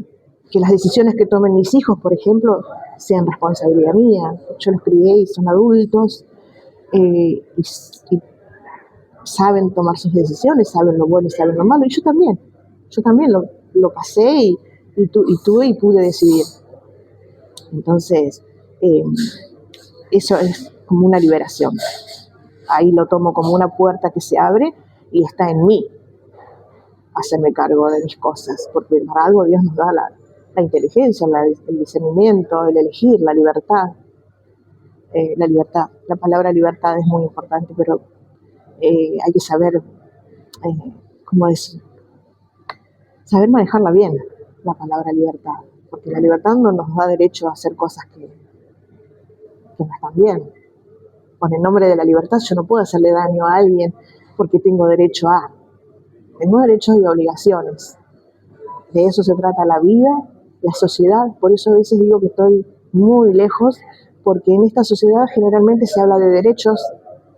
las decisiones que tomen mis hijos, por ejemplo, sean responsabilidad mía. Yo los crié y son adultos y saben tomar sus decisiones, saben lo bueno y saben lo malo. Y yo también lo pasé y tuve y pude decidir. Entonces, eso es como una liberación. Ahí lo tomo como una puerta que se abre y está en mí hacerme cargo de mis cosas, porque para algo Dios nos da la inteligencia, el discernimiento, el elegir, la libertad. La palabra libertad es muy importante, pero hay que saber, ¿cómo decir? Saber manejarla bien, la palabra libertad, porque la libertad no nos da derecho a hacer cosas que no están bien. Con el nombre de la libertad yo no puedo hacerle daño a alguien porque tengo derecho a. Tengo derechos y obligaciones. De eso se trata la vida, la sociedad. Por eso a veces digo que estoy muy lejos, porque en esta sociedad generalmente se habla de derechos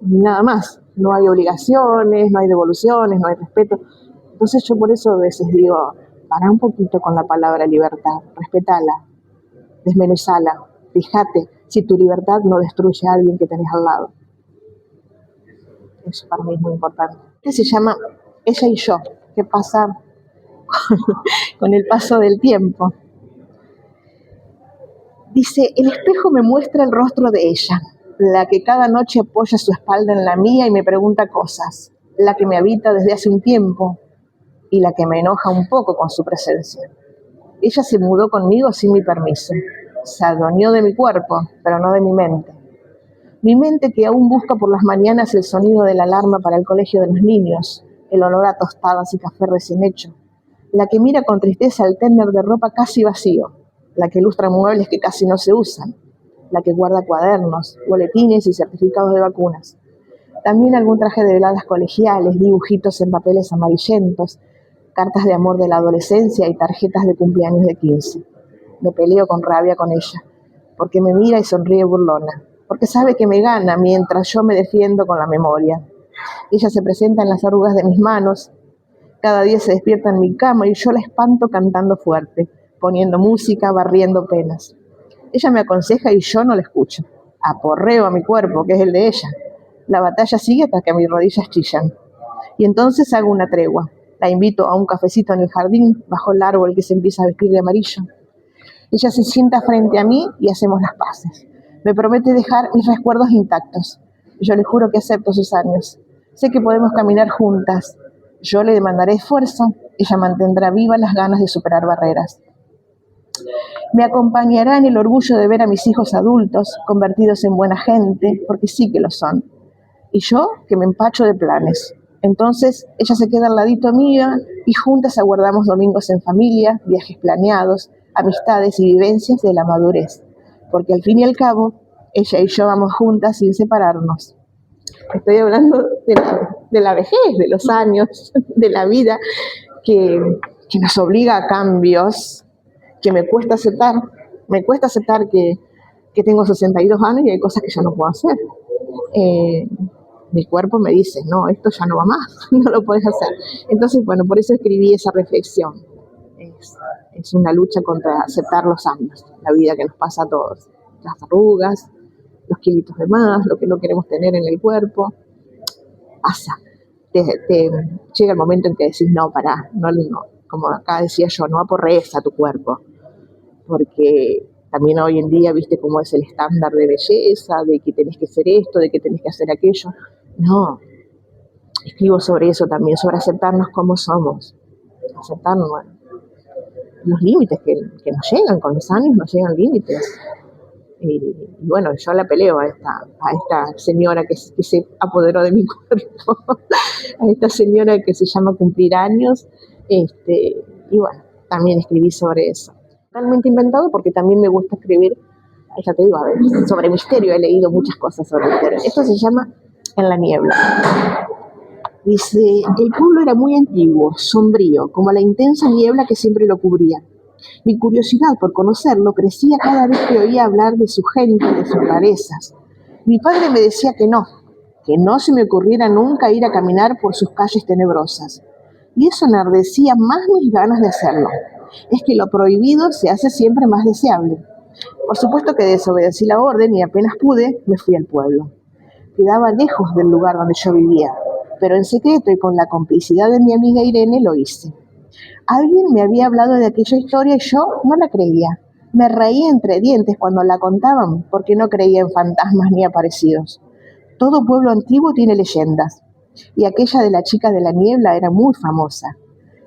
y nada más. No hay obligaciones, no hay devoluciones, no hay respeto. Entonces yo por eso a veces digo, para un poquito con la palabra libertad, respetala, desmenuzala, fíjate si tu libertad no destruye a alguien que tenés al lado. Eso para mí es muy importante. Se llama Ella y yo. ¿Qué pasa con el paso del tiempo? Dice, el espejo me muestra el rostro de ella, la que cada noche apoya su espalda en la mía y me pregunta cosas, la que me habita desde hace un tiempo y la que me enoja un poco con su presencia. Ella se mudó conmigo sin mi permiso, se adueñó de mi cuerpo, pero no de mi mente. Mi mente que aún busca por las mañanas el sonido de la alarma para el colegio de los niños, el olor a tostadas y café recién hecho, la que mira con tristeza el ténder de ropa casi vacío, la que ilustra muebles que casi no se usan, la que guarda cuadernos, boletines y certificados de vacunas. También algún traje de veladas colegiales, dibujitos en papeles amarillentos, cartas de amor de la adolescencia y tarjetas de cumpleaños de 15. Me peleo con rabia con ella, porque me mira y sonríe burlona, porque sabe que me gana mientras yo me defiendo con la memoria. Ella se presenta en las arrugas de mis manos, Cada día se despierta en mi cama y yo la espanto cantando fuerte, poniendo música, barriendo penas. Ella me aconseja y yo no la escucho. Aporreo a mi cuerpo, que es el de ella. La batalla sigue hasta que mis rodillas chillan. Y entonces hago una tregua. La invito a un cafecito en el jardín, bajo el árbol que se empieza a vestir de amarillo. Ella se sienta frente a mí y hacemos las paces. Me promete dejar mis recuerdos intactos. Yo le juro que acepto sus años. Sé que podemos caminar juntas. Yo le demandaré esfuerzo. Ella mantendrá vivas las ganas de superar barreras. Me acompañará en el orgullo de ver a mis hijos adultos, convertidos en buena gente, porque sí que lo son. Y yo, que me empacho de planes. Entonces, ella se queda al ladito mía y juntas aguardamos domingos en familia, viajes planeados, amistades y vivencias de la madurez. Porque al fin y al cabo, ella y yo vamos juntas sin separarnos. Estoy hablando de la vejez, de los años, de la vida, que nos obliga a cambios, que me cuesta aceptar. Me cuesta aceptar que tengo 62 años y hay cosas que ya no puedo hacer. Mi cuerpo me dice, no, esto ya no va más, no lo puedes hacer. Entonces, bueno, por eso escribí esa reflexión. Es una lucha contra aceptar los años, la vida que nos pasa a todos. Las arrugas, los kilitos de más, lo que no queremos tener en el cuerpo. Pasa. Llega el momento en que decís, no, pará, no, como acá decía yo, no aporrees a tu cuerpo. Porque también hoy en día, viste cómo es el estándar de belleza, de que tenés que hacer esto, de que tenés que hacer aquello. No, escribo sobre eso también, sobre aceptarnos como somos, aceptarnos los límites que nos llegan, con los años nos llegan límites. Y bueno, yo la peleo a esta señora que se apoderó de mi cuerpo, a esta señora que se llama cumplir años, y bueno, también escribí sobre eso. Totalmente inventado porque también me gusta escribir, ya te digo, a ver, sobre misterio, he leído muchas cosas sobre misterio. Esto se llama En la niebla. Dice, el pueblo era muy antiguo, sombrío, como la intensa niebla que siempre lo cubría. Mi curiosidad por conocerlo crecía cada vez que oía hablar de su gente, de sus rarezas. Mi padre me decía que no se me ocurriera nunca ir a caminar por sus calles tenebrosas. Y eso enardecía más mis ganas de hacerlo. Es que lo prohibido se hace siempre más deseable. Por supuesto que desobedecí la orden y apenas pude, me fui al pueblo. Quedaba lejos del lugar donde yo vivía, pero en secreto y con la complicidad de mi amiga Irene lo hice. Alguien me había hablado de aquella historia y yo no la creía. Me reía entre dientes cuando la contaban porque no creía en fantasmas ni aparecidos. Todo pueblo antiguo tiene leyendas, y aquella de la chica de la niebla era muy famosa.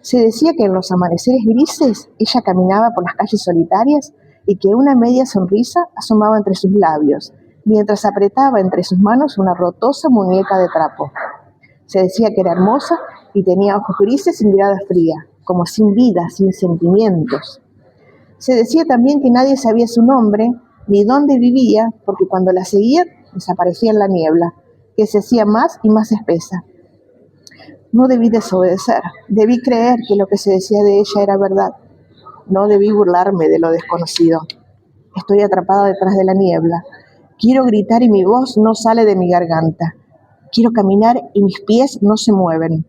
Se decía que en los amaneceres grises ella caminaba por las calles solitarias y que una media sonrisa asomaba entre sus labios, mientras apretaba entre sus manos una rotosa muñeca de trapo. Se decía que era hermosa y tenía ojos grises y mirada fría, como sin vida, sin sentimientos. Se decía también que nadie sabía su nombre ni dónde vivía, porque cuando la seguía desaparecía en la niebla, que se hacía más y más espesa. No debí desobedecer, debí creer que lo que se decía de ella era verdad. No debí burlarme de lo desconocido. Estoy atrapada detrás de la niebla. Quiero gritar y mi voz no sale de mi garganta. Quiero caminar y mis pies no se mueven.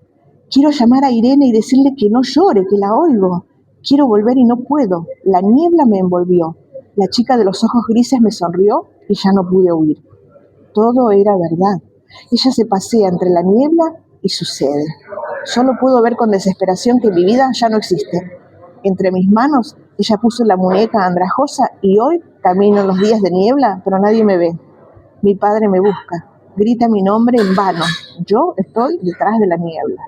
Quiero llamar a Irene y decirle que no llore, que la oigo. Quiero volver y no puedo. La niebla me envolvió. La chica de los ojos grises me sonrió y ya no pude huir. Todo era verdad. Ella se pasea entre la niebla y sucede. Solo puedo ver con desesperación que mi vida ya no existe. Entre mis manos, ella puso la muñeca andrajosa y hoy camino en los días de niebla, pero nadie me ve. Mi padre me busca. Grita mi nombre en vano. Yo estoy detrás de la niebla.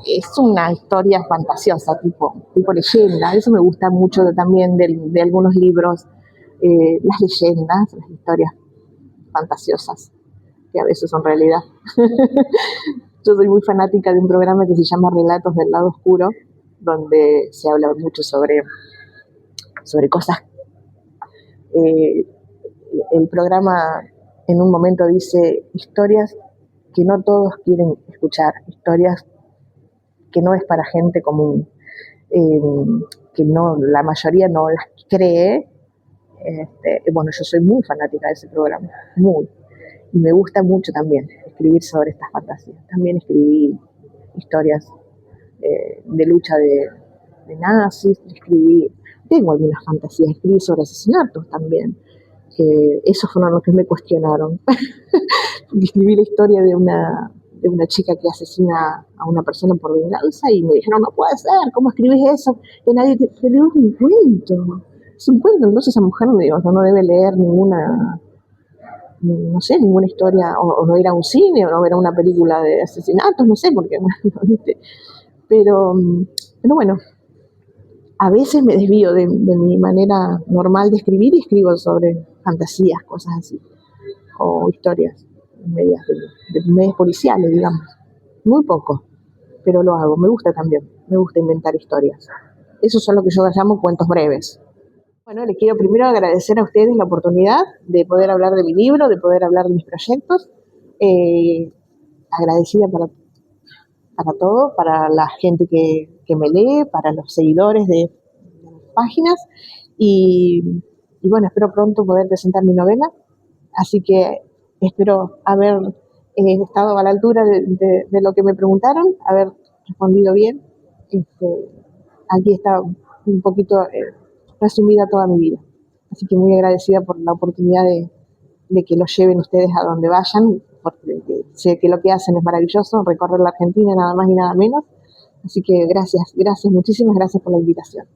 Es una historia fantasiosa, tipo leyenda. Eso me gusta mucho también de algunos libros. Las leyendas, las historias fantasiosas, que a veces son realidad. Yo soy muy fanática de un programa que se llama Relatos del Lado Oscuro, donde se habla mucho sobre cosas. El programa en un momento dice historias que no todos quieren escuchar, historias que no es para gente común, que no, la mayoría no las cree. Bueno, yo soy muy fanática de ese programa, muy. Y me gusta mucho también escribir sobre estas fantasías. También escribí historias de lucha de nazis, tengo algunas fantasías, escribí sobre asesinatos también. Esos fueron los que me cuestionaron. Escribí la historia de una chica que asesina a una persona por venganza y me dijeron, no puede ser, ¿cómo escribís eso? Que nadie te... Pero es un cuento. Es un cuento, entonces esa mujer no debe leer ninguna, no sé, ninguna historia, o no ir a un cine, o no ver una película de asesinatos, no sé, porque no, ¿viste? Pero bueno, a veces me desvío de mi manera normal de escribir y escribo sobre fantasías, cosas así, o historias medias policiales, digamos. Muy poco, pero lo hago, me gusta también, me gusta inventar historias. Esos son lo que yo llamo cuentos breves. Bueno, les quiero primero agradecer a ustedes la oportunidad de poder hablar de mi libro, de poder hablar de mis proyectos. Agradecida para todo, para la gente que me lee, para los seguidores de las páginas y bueno, espero pronto poder presentar mi novela, así que espero haber estado a la altura de lo que me preguntaron, haber respondido bien. Aquí está un poquito resumida toda mi vida, así que muy agradecida por la oportunidad de que lo lleven ustedes a donde vayan, porque sé que lo que hacen es maravilloso, recorrer la Argentina nada más y nada menos. Así que gracias, muchísimas gracias por la invitación.